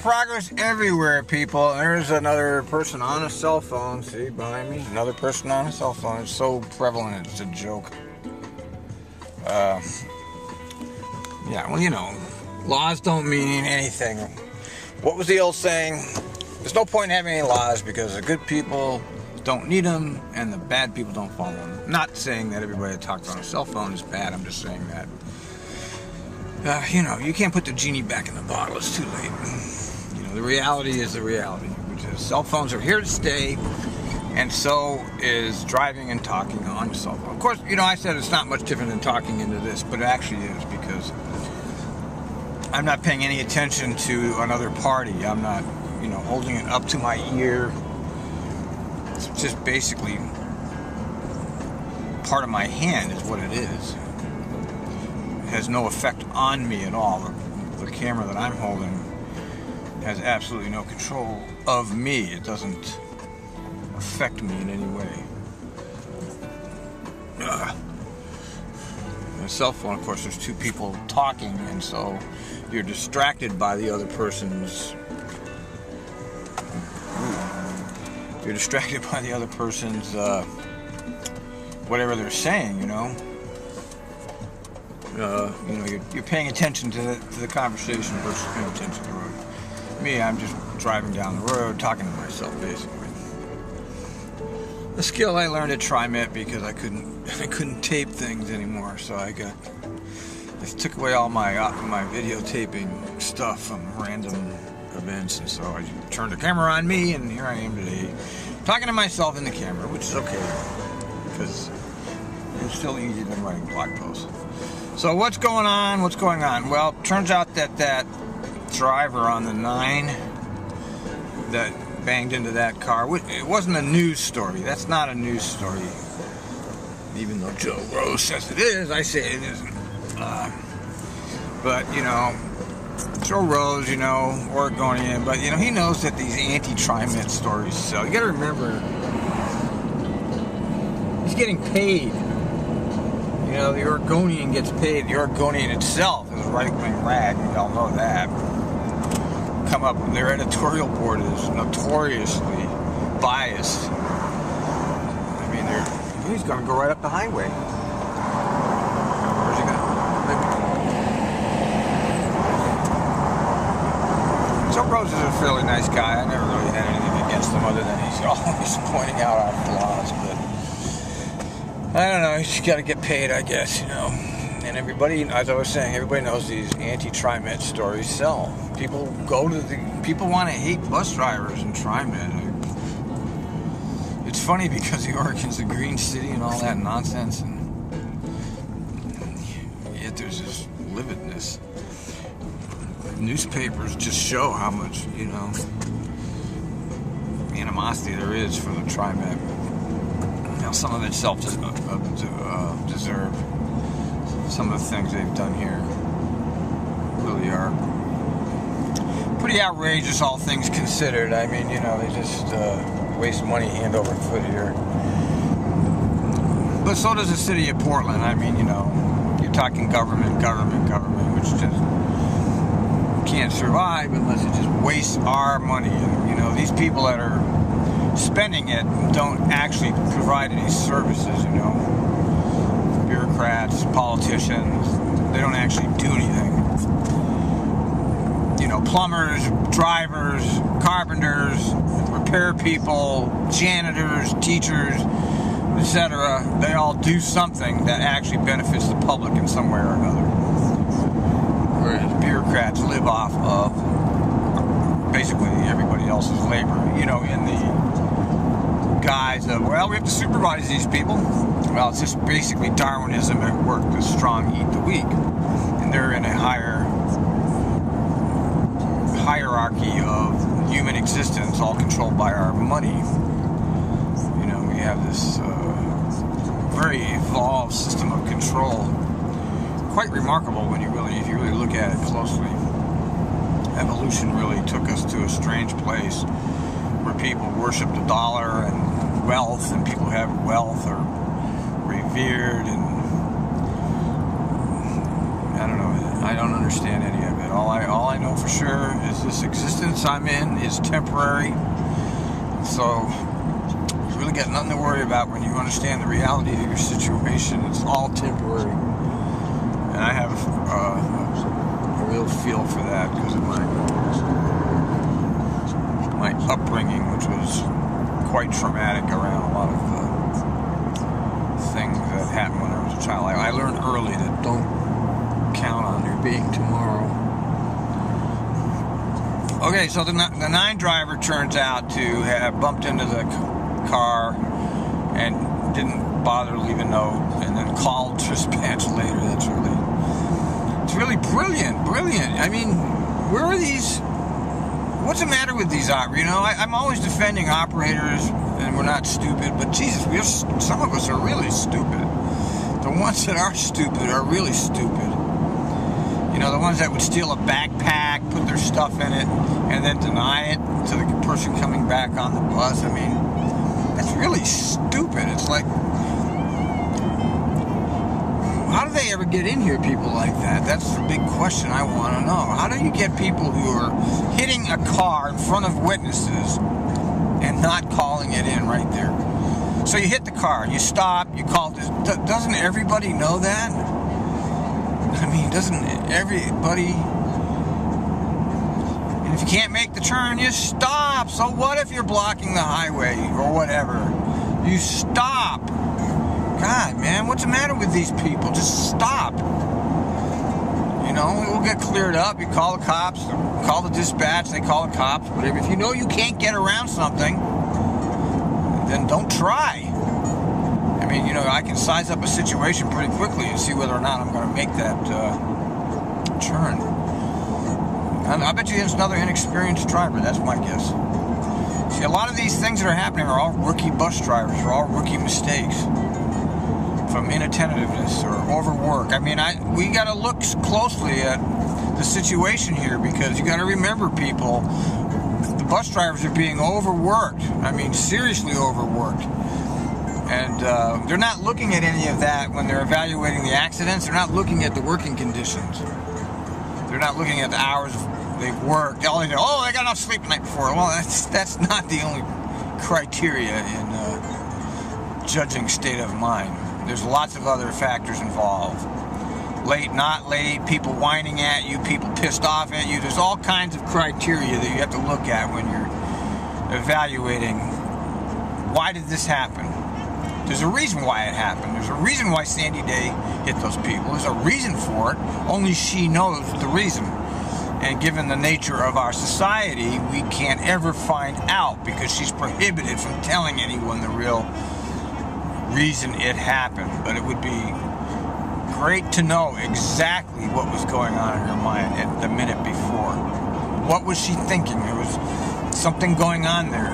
progress everywhere, people. There's another person on a cell phone. See, behind me? Another person on a cell phone. It's so prevalent, it's a joke. Yeah, well, you know, laws don't mean anything. What was the old saying? There's no point in having any laws because the good people don't need them and the bad people don't follow them. I'm not saying that everybody that talks on a cell phone is bad. I'm just saying that, you know, you can't put the genie back in the bottle. It's too late. You know, the reality is the reality, which is cell phones are here to stay, and so is driving and talking on a cell phone. Of course, you know, I said it's not much different than talking into this, but it actually is because I'm not paying any attention to another party. I'm not, you know, holding it up to my ear. It's just basically part of my hand is what it is. It has no effect on me at all. The camera that I'm holding has absolutely no control of me. It doesn't affect me in any way. A cell phone, of course, there's two people talking, and so you're distracted by the other person's. You're distracted by the other person's whatever they're saying, you know. You know, you're paying attention to the conversation versus paying attention to the road. Me, I'm just driving down the road, talking to myself, basically. A skill I learned at TriMet because I couldn't tape things anymore, so I took away all my videotaping stuff from random events, and so I turned the camera on me, and here I am today, talking to myself in the camera, which is okay, because it's still easier than writing blog posts. So what's going on? What's going on? Well, turns out that driver on the 9 that banged into that car, it wasn't a news story. That's not a news story. Even though Joe Rose says it is, I say it isn't. But, you know, Joe Rose, you know, Oregonian, but, you know, he knows that these anti-TriMet stories sell. You gotta remember, he's getting paid. You know, the Oregonian gets paid. The Oregonian itself is a right-wing rag, you all know that. Come up, their editorial board is notoriously biased. I mean, he's gonna go right up the highway. Where's he gonna? Joe Rose is a fairly nice guy. I never really had anything against him other than he's always pointing out our flaws, but I don't know, he's just got to get paid, I guess, you know. And everybody, as I was saying, everybody knows these anti-TriMet stories sell. People want to hate bus drivers and TriMet. It's funny because the Oregon's a green city and all that nonsense, and yet there's this lividness. Newspapers just show how much, you know, animosity there is for the TriMet. Now, some of it's self-deserved. Some of the things they've done here really are pretty outrageous, all things considered. I mean, you know, they just waste money hand over foot here. But so does the city of Portland. I mean, you know, you're talking government, which just can't survive unless it just wastes our money. And, you know, these people that are spending it don't actually provide any services, you know. Bureaucrats, politicians, they don't actually do anything. You know, plumbers, drivers, carpenters, repair people, janitors, teachers, etc. They all do something that actually benefits the public in some way or another. Whereas bureaucrats live off of basically everybody else's labor, you know, in the guise of, well, we have to supervise these people. Well, it's just basically Darwinism at work. The strong eat the weak. And they're in a hierarchy of human existence, all controlled by our money. You know, we have this very evolved system of control. Quite remarkable when if you really look at it closely. Evolution really took us to a strange place where people worship the dollar and wealth, and people who have wealth are revered, and I don't know. I don't understand any of it. All I know for sure is this existence I'm in is temporary. So you really got nothing to worry about when you understand the reality of your situation. It's all temporary. And I have a real feel for that because of my upbringing, which was quite traumatic around a lot of things that happened when I was a child. I learned early that don't count on there being tomorrow. Okay, so the 9 driver turns out to have bumped into the car and didn't bother to leave a note, and then called dispatch later. It's really brilliant. I mean, where are these? What's the matter with these operators? You know, I'm always defending operators, and we're not stupid, but Jesus, some of us are really stupid. The ones that are stupid are really stupid. You know, the ones that would steal a backpack, put their stuff in it, and then deny it to the person coming back on the bus. I mean, that's really stupid. It's like, how do they ever get in here, people like that? That's the big question I want to know. How do you get people who are hitting a car in front of witnesses and not calling it in right there? So you hit the car, you stop, you call this. Doesn't everybody know that? I mean, doesn't everybody? And if you can't make the turn, you stop. So what if you're blocking the highway or whatever? You stop. God, man, what's the matter with these people? Just stop. You know, it will get cleared up. You call the cops, call the dispatch, they call the cops, whatever. If you know you can't get around something, then don't try. I mean, you know, I can size up a situation pretty quickly and see whether or not I'm going to make that turn. I bet you there's another inexperienced driver. That's my guess. See, a lot of these things that are happening are all rookie bus drivers, are all rookie mistakes from inattentiveness or overwork. I mean, we got to look closely at the situation here, because you got to remember, people, the bus drivers are being overworked. I mean, seriously overworked. And they're not looking at any of that when they're evaluating the accidents. They're not looking at the working conditions. They're not looking at the hours they've worked. All they know, oh, I got enough sleep the night before. Well, that's not the only criteria in judging state of mind. There's lots of other factors involved. Late, not late, people whining at you, people pissed off at you. There's all kinds of criteria that you have to look at when you're evaluating, why did this happen? There's a reason why it happened. There's a reason why Sandy Day hit those people. There's a reason for it. Only she knows the reason. And given the nature of our society, we can't ever find out, because she's prohibited from telling anyone the real reason it happened. But it would be great to know exactly what was going on in her mind at the minute before. What was she thinking? There was something going on there.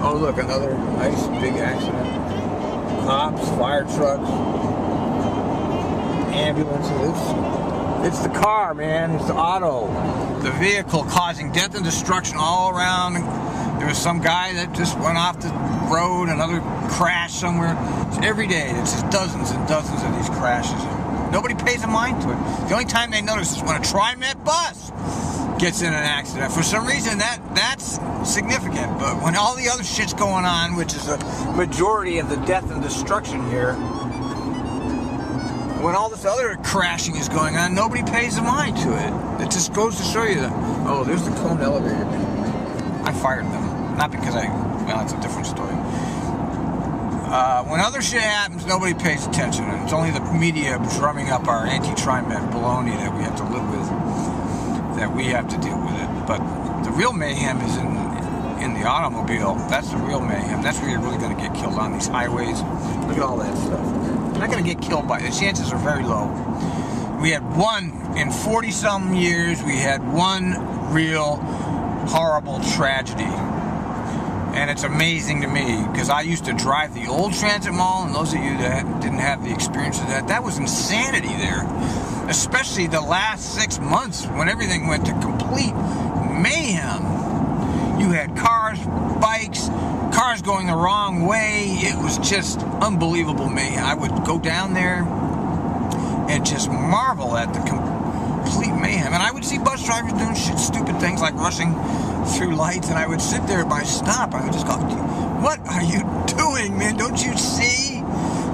Oh, look, another nice big accident. Cops, fire trucks, ambulances. It's the car, man. It's the auto. The vehicle causing death and destruction all around. There was some guy that just went off the road, another crash somewhere. It's every day. It's just dozens and dozens of these crashes. Nobody pays a mind to it. The only time they notice is when a TriMet bus gets in an accident. For some reason, that's significant. But when all the other shit's going on, which is a majority of the death and destruction here, when all this other crashing is going on, nobody pays a mind to it. It just goes to show you that, oh, there's the Cone elevator. I fired them. Not because well, it's a different story. When other shit happens, nobody pays attention. And it's only the media drumming up our anti-TriMet baloney that we have to live with, that we have to deal with it. But the real mayhem is in the automobile. That's the real mayhem. That's where you're really going to get killed, on these highways. Look at all that stuff. You're not going to get killed by it. The chances are very low. We had one, in 40-some years, we had one real horrible tragedy. And it's amazing to me, because I used to drive the old Transit Mall, and those of you that didn't have the experience of that was insanity there. Especially the last 6 months, when everything went to complete mayhem. You had cars, bikes, cars going the wrong way. It was just unbelievable mayhem. I would go down there and just marvel at the complete mayhem. And I would see bus drivers doing stupid things like rushing through lights, and I would sit there by stop. I would just go, what are you doing, man? Don't you see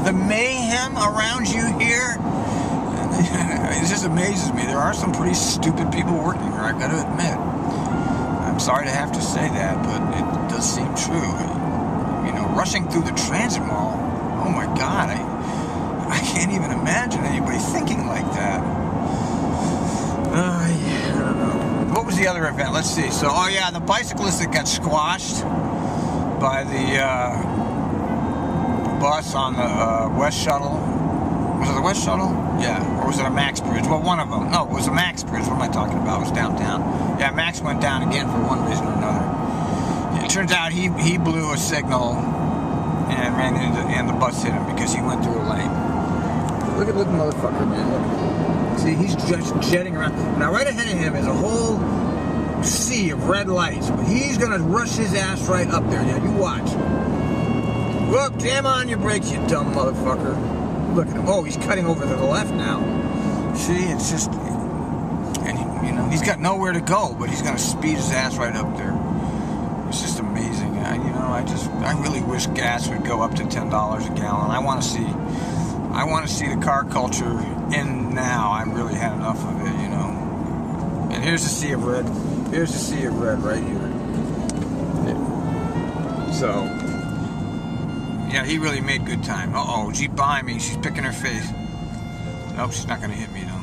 the mayhem around you here? And it just amazes me. There are some pretty stupid people working here, I've got to admit. I'm sorry to have to say that, but it does seem true. You know, rushing through the transit mall, oh my God, I can't even imagine anybody thinking like that. Yeah, I don't know. What was the other event? Let's see. So, oh yeah, the bicyclist that got squashed by the bus on the West Shuttle. Was it the West Shuttle? Yeah. Or was it a Max Bridge? Well, one of them. No, it was a Max Bridge. What am I talking about? It was downtown. Yeah, Max went down again for one reason or another. It turns out he blew a signal and ran into, and the bus hit him because he went through a lane. Look at the motherfucker, man. Look. See, he's just jetting around. Now, right ahead of him is a whole sea of red lights. He's going to rush his ass right up there. Now, you watch. Look, jam on your brakes, you dumb motherfucker. Look at him. Oh, he's cutting over to the left now. See, it's just... And, you know, he's got nowhere to go, but he's going to speed his ass right up there. It's just amazing. I really wish gas would go up to $10 a gallon. I want to see the car culture end now. I've really had enough of it, you know. And here's the sea of red. Here's the sea of red right here. So, yeah, he really made good time. Uh-oh, Jeep behind me. She's picking her face. Nope, she's not going to hit me, though.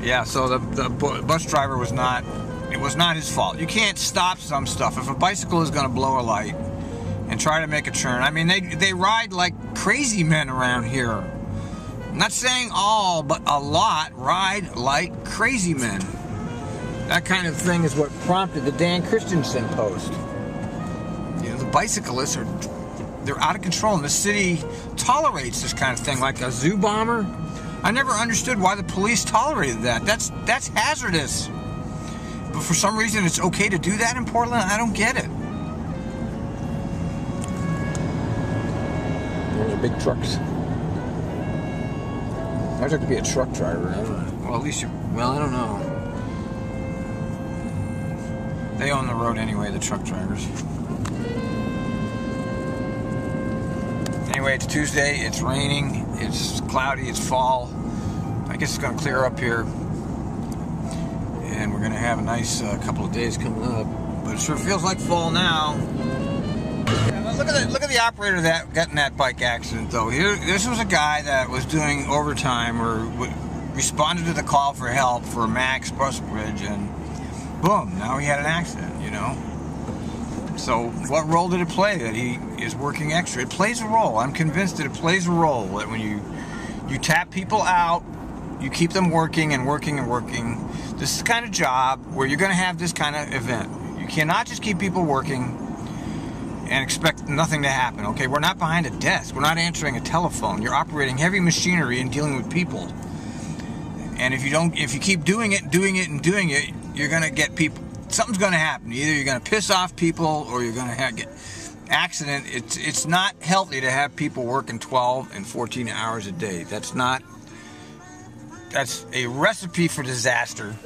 Yeah, so the bus driver was not, it was not his fault. You can't stop some stuff. If a bicycle is going to blow a light and try to make a turn, I mean, they ride like crazy men around here. I'm not saying all, but a lot ride like crazy men. That kind of thing is what prompted the Dan Christensen post. You know, the bicyclists they're out of control, and the city tolerates this kind of thing, like a zoo bomber. I never understood why the police tolerated that. That's hazardous. But for some reason, it's okay to do that in Portland. I don't get it. There's the big trucks. I'd like to be a truck driver. Well, at least you. Well, I don't know. They own the road anyway, the truck drivers. Anyway, it's Tuesday, it's raining, it's cloudy, it's fall. I guess it's going to clear up here. And we're going to have a nice couple of days coming up. But it sure feels like fall now. Yeah, look at the operator that got in that bike accident, though. This was a guy that was doing overtime or responded to the call for help for a Max bus bridge, and boom, now he had an accident, you know. So what role did it play that he is working extra? It plays a role. I'm convinced that it plays a role. That when you tap people out, you keep them working and working and working. This is the kind of job where you're going to have this kind of event. You cannot just keep people working and expect nothing to happen. Okay, we're not behind a desk. We're not answering a telephone. You're operating heavy machinery and dealing with people. And if you keep doing it, you're going to get people. Something's going to happen. Either you're going to piss off people or you're going to get accident. It's not healthy to have people working 12 and 14 hours a day. That's a recipe for disaster.